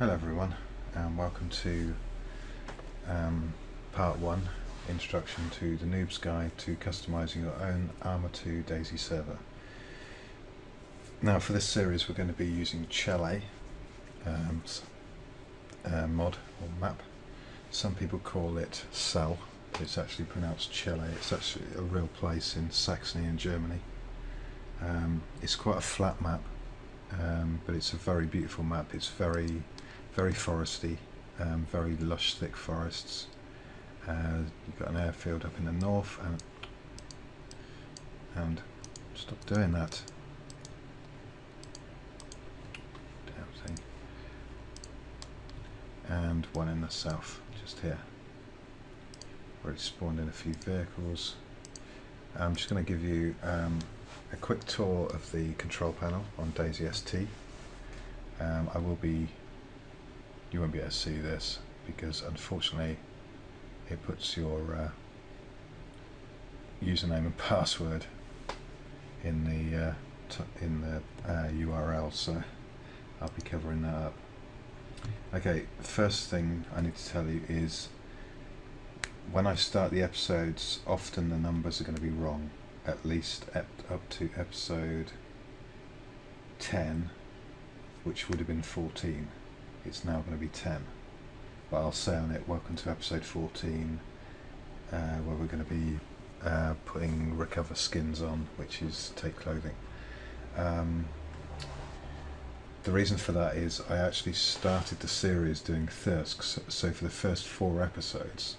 Hello everyone, and welcome to part 1, Introduction to the Noob's Guide to Customising Your Own Arma 2 DayZ server. Now for this series we're going to be using Chele mod or map. Some people call it Cell, but it's actually pronounced Chele. It's actually a real place in Saxony in Germany. It's quite a flat map, but it's a very beautiful map. It's very foresty, very lush thick forests. You've got an airfield up in the north, and stop doing that damn thing, and one in the south just here. Already spawned in a few vehicles. I'm just going to give you a quick tour of the control panel on DayZ ST. You won't be able to see this because unfortunately it puts your username and password in the URL, so I'll be covering that up. Okay, first thing I need to tell you is when I start the episodes, often the numbers are going to be wrong, at least up to episode 10, which would have been 14. It's now going to be 10, but I'll say on it, welcome to episode 14, where we're going to be putting recover skins on, which is take clothing. The reason for that is I actually started the series doing Thirsk, so for the first 4 episodes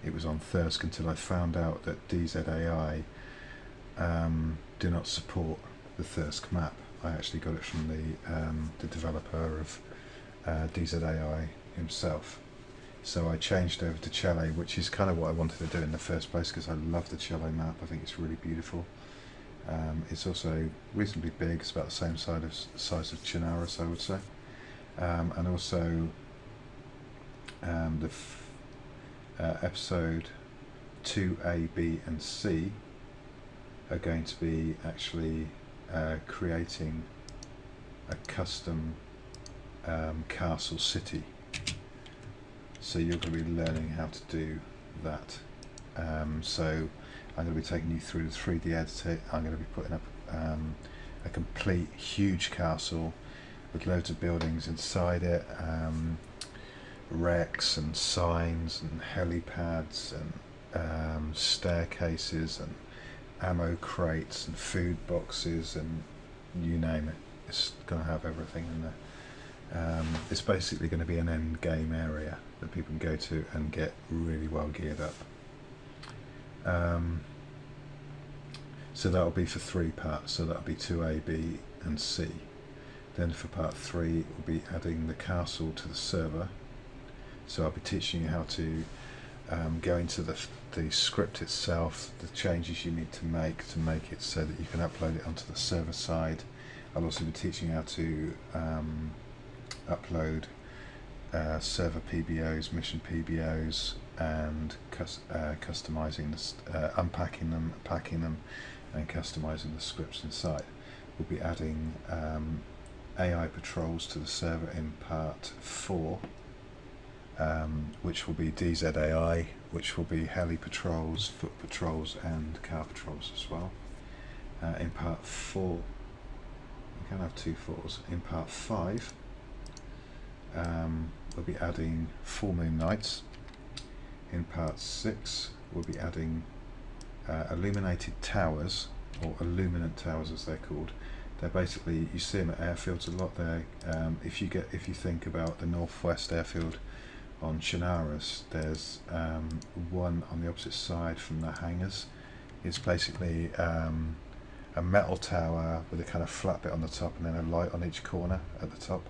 it was on Thirsk until I found out that DZAI do not support the Thirsk map. I actually got it from the developer of DZAI himself. So I changed over to Chele, which is kind of what I wanted to do in the first place because I love the Chele map. I think it's really beautiful. It's also reasonably big. It's about the same size of Chernarus, I would say. And also episode 2A, B and C are going to be actually creating a custom castle city, so you're going to be learning how to do that. So I'm going to be taking you through the 3D editor. I'm going to be putting up a complete huge castle with loads of buildings inside it, wrecks and signs and helipads and staircases and ammo crates and food boxes and you name it. It's going to have everything in there. It's basically going to be an end game area that people can go to and get really well geared up. So that'll be for 3 parts, so that'll be 2A, B and C. Then for part 3 we'll be adding the castle to the server, so I'll be teaching you how to go into the script itself, the changes you need to make it so that you can upload it onto the server side. I'll also be teaching you how to upload server PBOs, mission PBOs, and customizing, unpacking them, packing them, and customizing the scripts inside. We'll be adding AI patrols to the server in part 4, which will be DZAI, which will be heli patrols, foot patrols, and car patrols as well. In part 4, we can have 2 4s. In part 5, we'll be adding full moon nights. In part 6 we'll be adding illuminated towers, or illuminant towers as they're called. They're basically, you see them at airfields a lot there. If you think about the northwest airfield on Chernarus, there's one on the opposite side from the hangars. It's basically a metal tower with a kind of flat bit on the top and then a light on each corner at the top.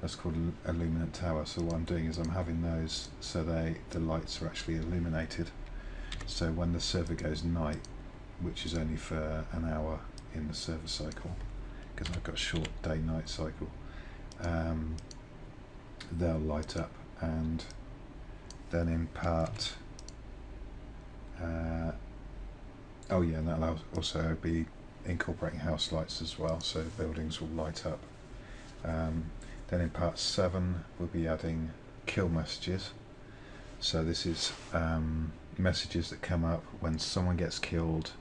That's called illuminant tower. So what I'm doing is I'm having those so the lights are actually illuminated. So when the server goes night, which is only for an hour in the server cycle, because I've got a short day-night cycle, they'll light up. And then in part, and that'll also be incorporating house lights as well, so the buildings will light up. Then in part 7 we'll be adding kill messages. So this is messages that come up when someone gets killed,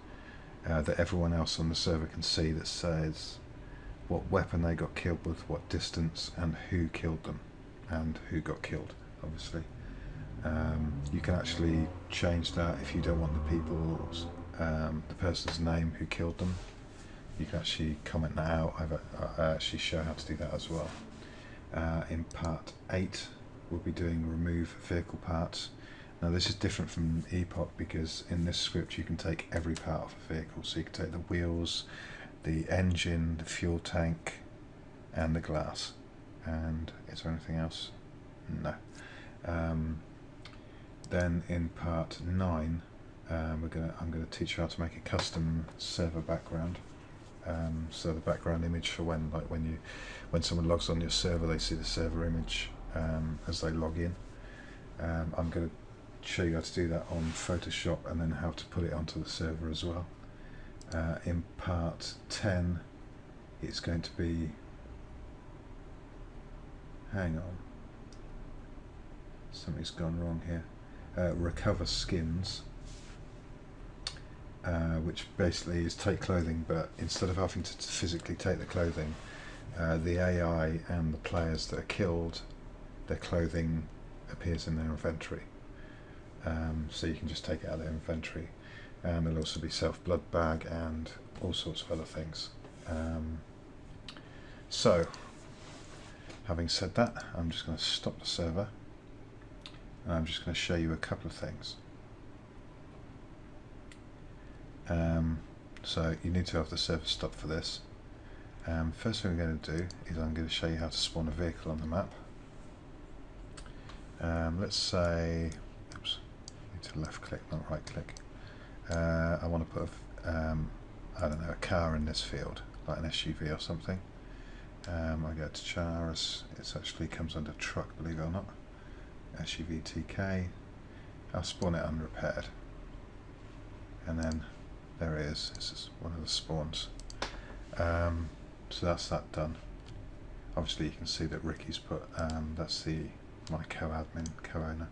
that everyone else on the server can see, that says what weapon they got killed with, what distance, and who killed them, and who got killed, obviously. You can actually change that if you don't want the person's name who killed them. You can actually comment that out. I actually show how to do that as well. In part 8 we'll be doing remove vehicle parts. Now this is different from Epoch because in this script you can take every part of a vehicle. So you can take the wheels, the engine, the fuel tank, and the glass. And is there anything else? No. Then in part 9 I'm going to teach you how to make a custom server background. So the background image for when someone logs on your server, they see the server image as they log in. I'm going to show you how to do that on Photoshop and then how to put it onto the server as well. In part 10 it's going to be, hang on, something's gone wrong here, recover skins, which basically is take clothing, but instead of having to physically take the clothing, the AI and the players that are killed, their clothing appears in their inventory. So you can just take it out of their inventory, and there'll also be self-blood bag and all sorts of other things. So having said that, I'm just going to stop the server and I'm just going to show you a couple of things. So you need to have the server stopped for this. First thing we're going to do is I'm going to show you how to spawn a vehicle on the map. Let's say, oops, I need to left click, not right click. I want to put I don't know, a car in this field, like an SUV or something. I go to Charis, it actually comes under truck, believe it or not. SUV TK, I'll spawn it unrepaired. And then there it is, this is one of the spawns. So that's that done. Obviously you can see that Ricky's put, that's my co-admin, co-owner.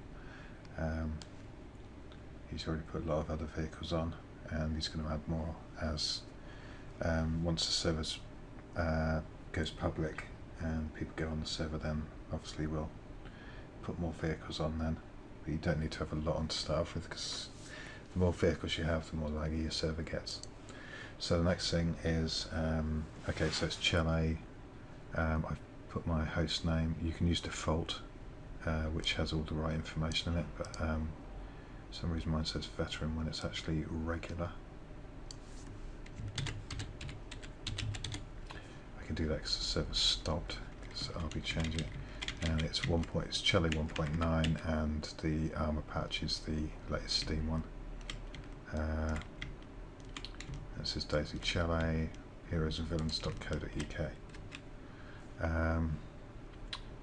He's already put a lot of other vehicles on, and he's going to add more as once the server goes public and people go on the server, then obviously we'll put more vehicles on then. But you don't need to have a lot on to start off with, because the more vehicles you have, the more laggy your server gets. So the next thing is, okay, so it's Chile. I've put my host name. You can use default, which has all the right information in it, but for some reason mine says veteran when it's actually regular. I can do that because the server's stopped, because I'll be changing it. And it's it's Chile 1.9, and the armor patch is the latest Steam one. This is Daisy Chile, heroesandvillains.co.uk.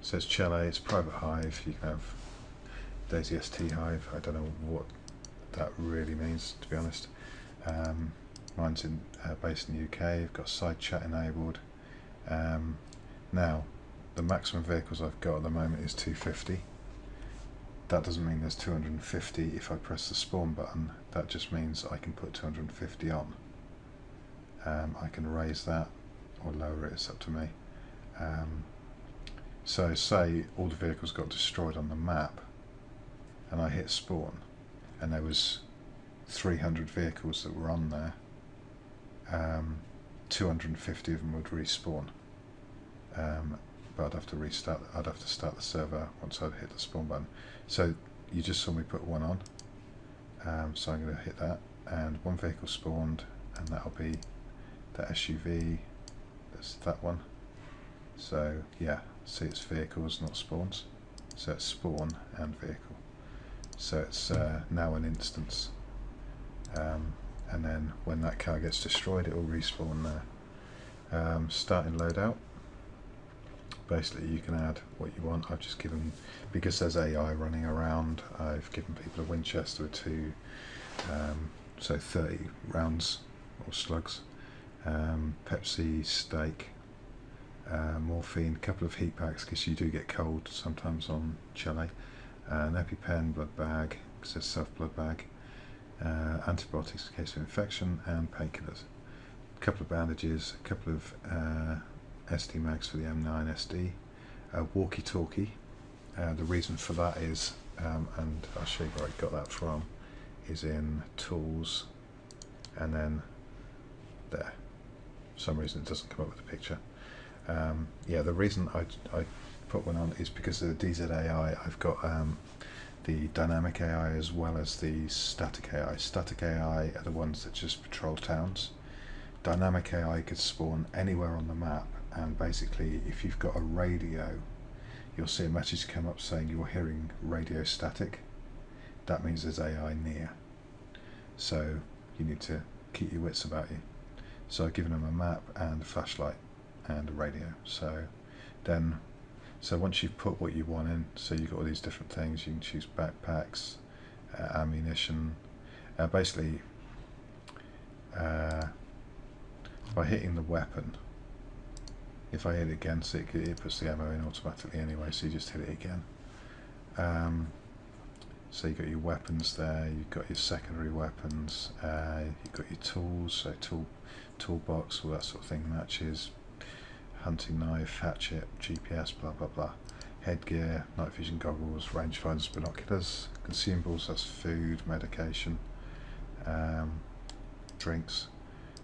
Says Chile, it's private hive. You can have Daisy ST hive. I don't know what that really means, to be honest. Mine's based in the UK. I've got side chat enabled. Now, the maximum vehicles I've got at the moment is 250. That doesn't mean there's 250 if I press the spawn button. That just means I can put 250 on. I can raise that or lower it, it's up to me. So say all the vehicles got destroyed on the map and I hit spawn and there was 300 vehicles that were on there, 250 of them would respawn. But I'd have to restart, I'd have to start the server once I'd hit the spawn button. So you just saw me put one on, so I'm going to hit that, and one vehicle spawned, and that'll be the SUV, that's that one. So yeah, see, it's vehicles, not spawns, so it's spawn and vehicle. So it's now an instance, and then when that car gets destroyed it will respawn there. Starting loadout. Basically you can add what you want. I've just given, because there's AI running around, I've given people a Winchester with 2, so 30 rounds or slugs, Pepsi, steak, morphine, a couple of heat packs because you do get cold sometimes on Chile, an EpiPen, blood bag, it says self blood bag, antibiotics in case of infection, and painkillers. A couple of bandages, a couple of SD mags for the M9 SD, a walkie-talkie. The reason for that is, and I'll show you where I got that from, is in tools, and then there. For some reason it doesn't come up with a picture. Yeah, the reason I put one on is because of the DZAI. I've got the dynamic AI as well as the static AI. Static AI are the ones that just patrol towns. Dynamic AI could spawn anywhere on the map, and basically if you've got a radio, you'll see a message come up saying you're hearing radio static. That means there's AI near. So you need to keep your wits about you. So I've given them a map and a flashlight and a radio. So once you've put what you want in, so you've got all these different things, you can choose backpacks, ammunition, basically by hitting the weapon, if I hit it again, so it puts the ammo in automatically anyway, so you just hit it again. So you've got your weapons there, you've got your secondary weapons, you've got your tools, so toolbox, all that sort of thing, matches, hunting knife, hatchet, GPS, blah blah blah, headgear, night vision goggles, rangefinders, binoculars, consumables, that's food, medication, drinks,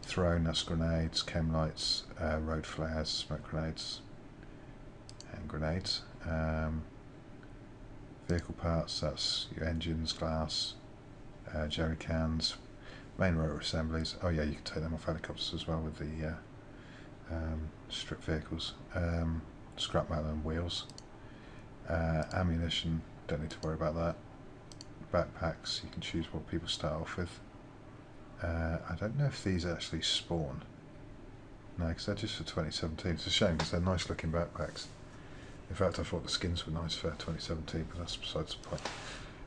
thrown, that's grenades, chem lights, road flares, smoke grenades, and grenades. Vehicle parts, that's your engines, glass, jerry cans, main rotor assemblies. Oh yeah, you can take them off helicopters as well with the stripped vehicles. Scrap metal and wheels. Ammunition, don't need to worry about that. Backpacks, you can choose what people start off with. I don't know if these actually spawn. No, because they're just for 2017. It's a shame because they're nice looking backpacks. In fact, I thought the skins were nice for 2017, but that's besides the point.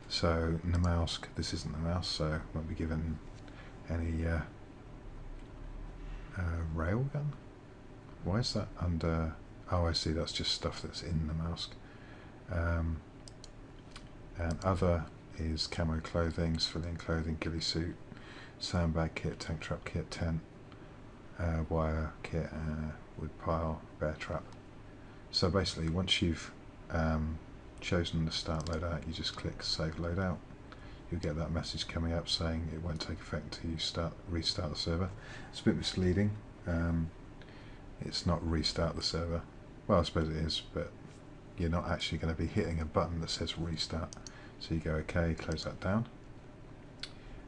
So, Namalsk, this isn't Namalsk, so won't be given any railgun. Why is that under? Oh, I see, that's just stuff that's in Namalsk. And other is camo clothing, civilian clothing, ghillie suit, sandbag kit, tank trap kit, tent, wire kit, wood pile, bear trap. So basically, once you've chosen the start loadout, you just click Save Loadout. You'll get that message coming up saying it won't take effect until you restart the server. It's a bit misleading. It's not restart the server. Well, I suppose it is, but you're not actually going to be hitting a button that says restart. So you go OK, close that down.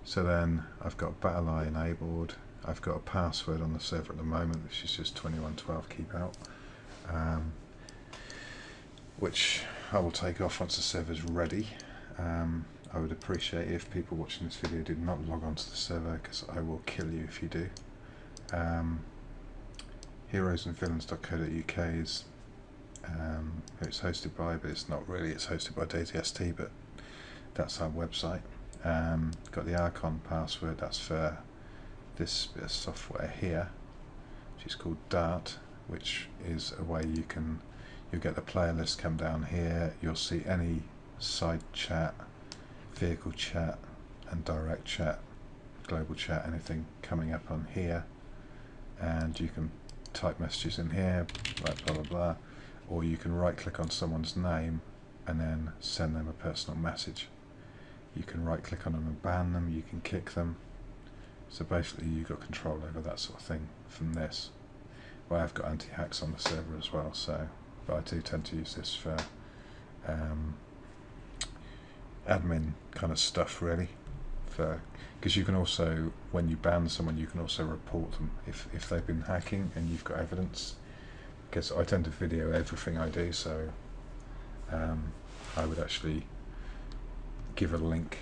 So then I've got BattlEye enabled. I've got a password on the server at the moment, which is just 2112 keep out. Which I will take off once the server's ready. I would appreciate if people watching this video did not log on to the server, because I will kill you if you do. Heroesandvillains.co.uk is who it's hosted by, but it's not really, it's hosted by DaisyST, but that's our website. Got the Archon password, that's for this bit of software here, which is called Dart, which is a way you'll get the player list come down here, you'll see any side chat, vehicle chat and direct chat, global chat, anything coming up on here, and you can type messages in here, like blah blah blah, or you can right click on someone's name and then send them a personal message. You can right click on them and ban them, you can kick them. So basically you've got control over that sort of thing from this. Well, I've got anti-hacks on the server as well, so, but I do tend to use this for admin kind of stuff really, because you can also, when you ban someone, you can also report them if they've been hacking and you've got evidence, because I tend to video everything I do, so I would actually give a link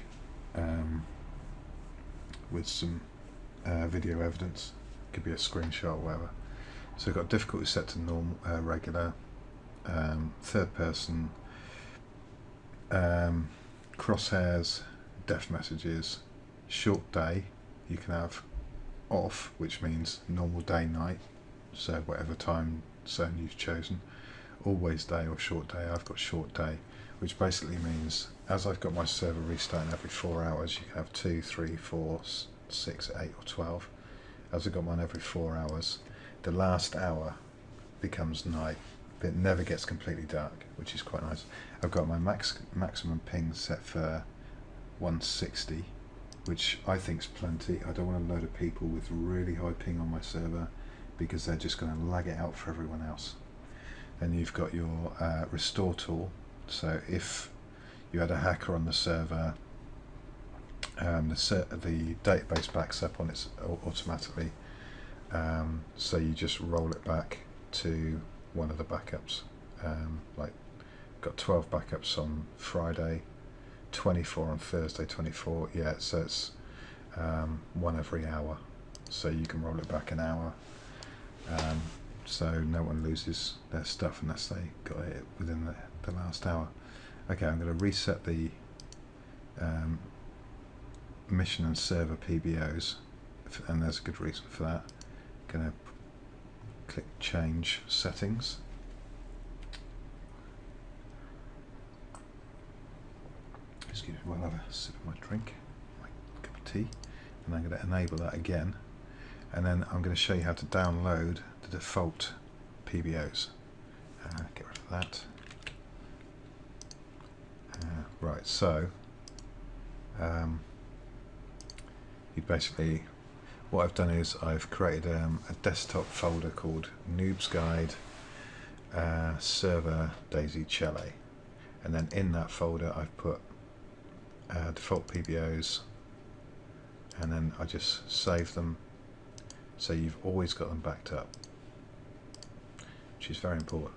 with some video evidence, could be a screenshot or whatever. So I've got difficulty set to normal, regular, third person, crosshairs, death messages, short day, you can have off, which means normal day, night, so whatever time zone you've chosen. Always day or short day. I've got short day, which basically means as I've got my server restarting every 4 hours, you can have 2, 3, 4, 6, 8 or 12. As I've got mine every 4 hours, the last hour becomes night. It never gets completely dark, which is quite nice. I've got my maximum ping set for 160, which I think is plenty. I don't want a load of people with really high ping on my server because they're just going to lag it out for everyone else. Then you've got your restore tool. So if you had a hacker on the server, the database backs up on it automatically. So you just roll it back to one of the backups. Like got 12 backups on Friday, 24 on Thursday, 24. Yeah, so it's one every hour. So you can roll it back an hour. So no one loses their stuff unless they got it within the last hour. Okay, I'm going to reset the mission and server PBOs, and there's a good reason for that. Going to click change settings. Excuse me while I have a sip of my drink, my cup of tea, and I'm going to enable that again, and then I'm going to show you how to download the default PBOs. Get rid of that. Right, so you basically, what I've done is I've created a desktop folder called Noob's Guide Server Daisy Chalet, and then in that folder I've put default PBOs, and then I just save them so you've always got them backed up, which is very important.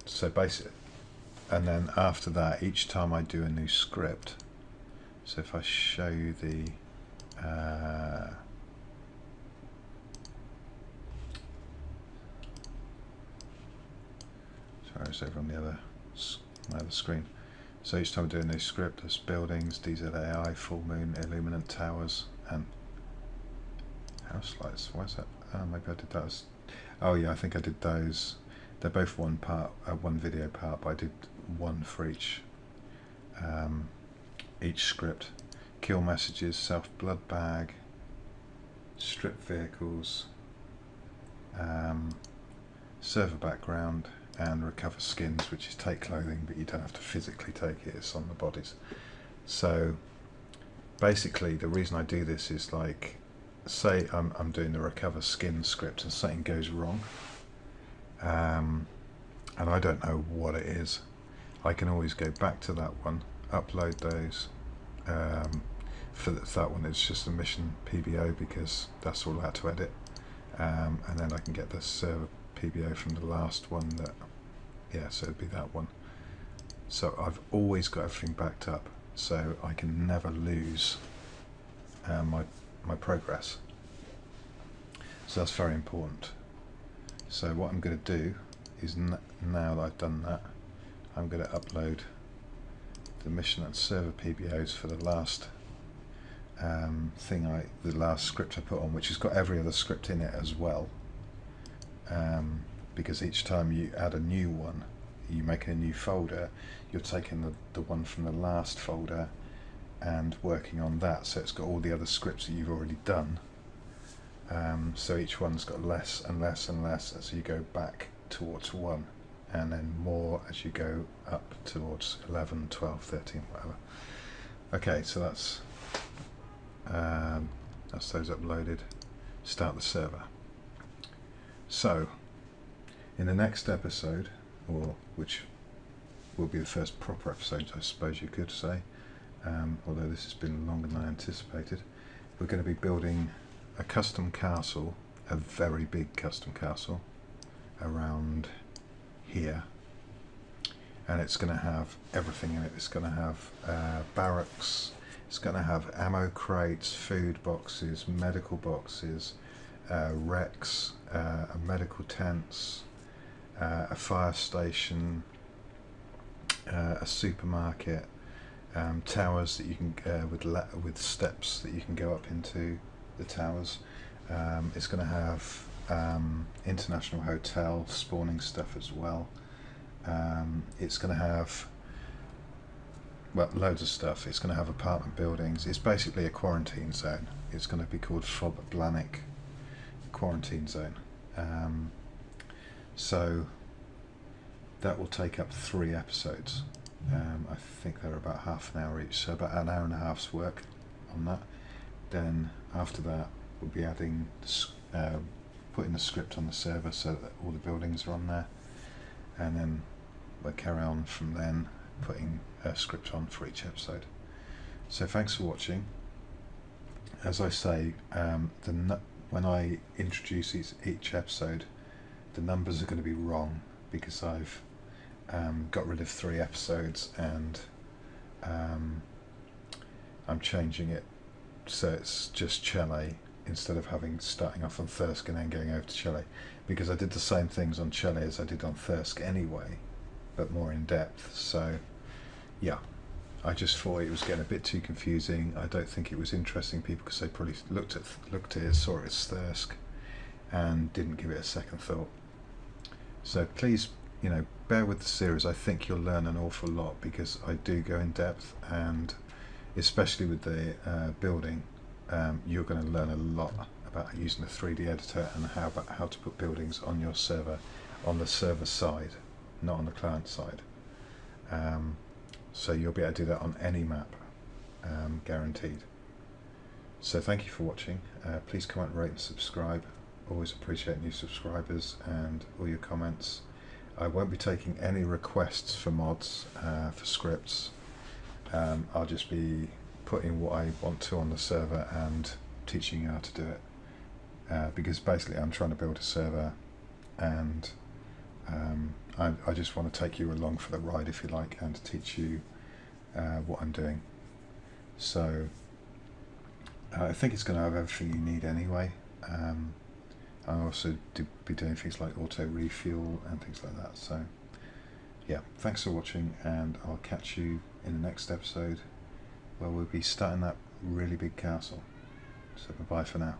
So basically, and then after that, each time I do a new script, so if I show you the sorry, it's over on the other my other screen. So each time I do a new script, there's buildings, DZAI, full moon, illuminant towers, and house lights. Why is that? Oh, maybe I did those. Oh yeah, I think I did those. They're both one part, one video part, but I did one for each script. Kill messages, self blood bag, strip vehicles, server background, and recover skins, which is take clothing, but you don't have to physically take it, it's on the bodies. So basically the reason I do this is, like, say I'm doing the recover skin script and something goes wrong, and I don't know what it is, I can always go back to that one, upload those. For that one it's just a mission PBO because that's all I had to edit, and then I can get the server PBO from the last one, that, yeah, so it'd be that one. So I've always got everything backed up, so I can never lose my progress. So that's very important. So what I'm going to do is, now that I've done that, I'm going to upload the mission and server PBOs for the last the last script I put on, which has got every other script in it as well, because each time you add a new one, you make a new folder, you're taking the one from the last folder and working on that, so it's got all the other scripts that you've already done. So each one's got less and less and less as you go back towards 1, and then more as you go up towards 11, 12, 13, whatever. Okay, so that's those uploaded. Start the server. So in the next episode, or which will be the first proper episode, I suppose you could say, although this has been longer than I anticipated, we're going to be building a custom castle, a very big custom castle around here, and it's going to have everything in it. It's going to have barracks, it's going to have ammo crates, food boxes, medical boxes, wrecks, medical tents, a fire station, a supermarket, towers that you can with steps that you can go up into the towers. It's going to have international hotel spawning stuff as well. It's going to have, well, loads of stuff. It's going to have apartment buildings. It's basically a quarantine zone. It's going to be called Fob Blanik Quarantine Zone. So that will take up 3 episodes. I think they're about half an hour each, so about an hour and a half's work on that. Then after that, we'll be adding, putting the script on the server so that all the buildings are on there, and then we'll carry on from then, putting a script on for each episode. So thanks for watching. As I say, when I introduce each episode, the numbers are going to be wrong because I've got rid of 3 episodes, and I'm changing it so it's just Chile instead of starting off on Thirsk and then going over to Chile, because I did the same things on Chile as I did on Thirsk anyway, but more in depth. So yeah, I just thought it was getting a bit too confusing. I don't think it was interesting people because they probably looked at it, saw it as Thirsk, and didn't give it a second thought. So please, bear with the series. I think you'll learn an awful lot because I do go in depth, and especially with the building, you're going to learn a lot about using the 3D editor and how to put buildings on your server, on the server side, not on the client side. So you'll be able to do that on any map, guaranteed. So thank you for watching. Please comment, rate and subscribe. Always appreciate new subscribers and all your comments. I won't be taking any requests for mods, for scripts. I'll just be putting what I want to on the server and teaching you how to do it, because basically I'm trying to build a server, and I just want to take you along for the ride, if you like, and to teach you what I'm doing. So I think it's going to have everything you need anyway. I'll also be doing things like auto refuel and things like that. So yeah, thanks for watching, and I'll catch you in the next episode where we'll be starting that really big castle. So bye for now.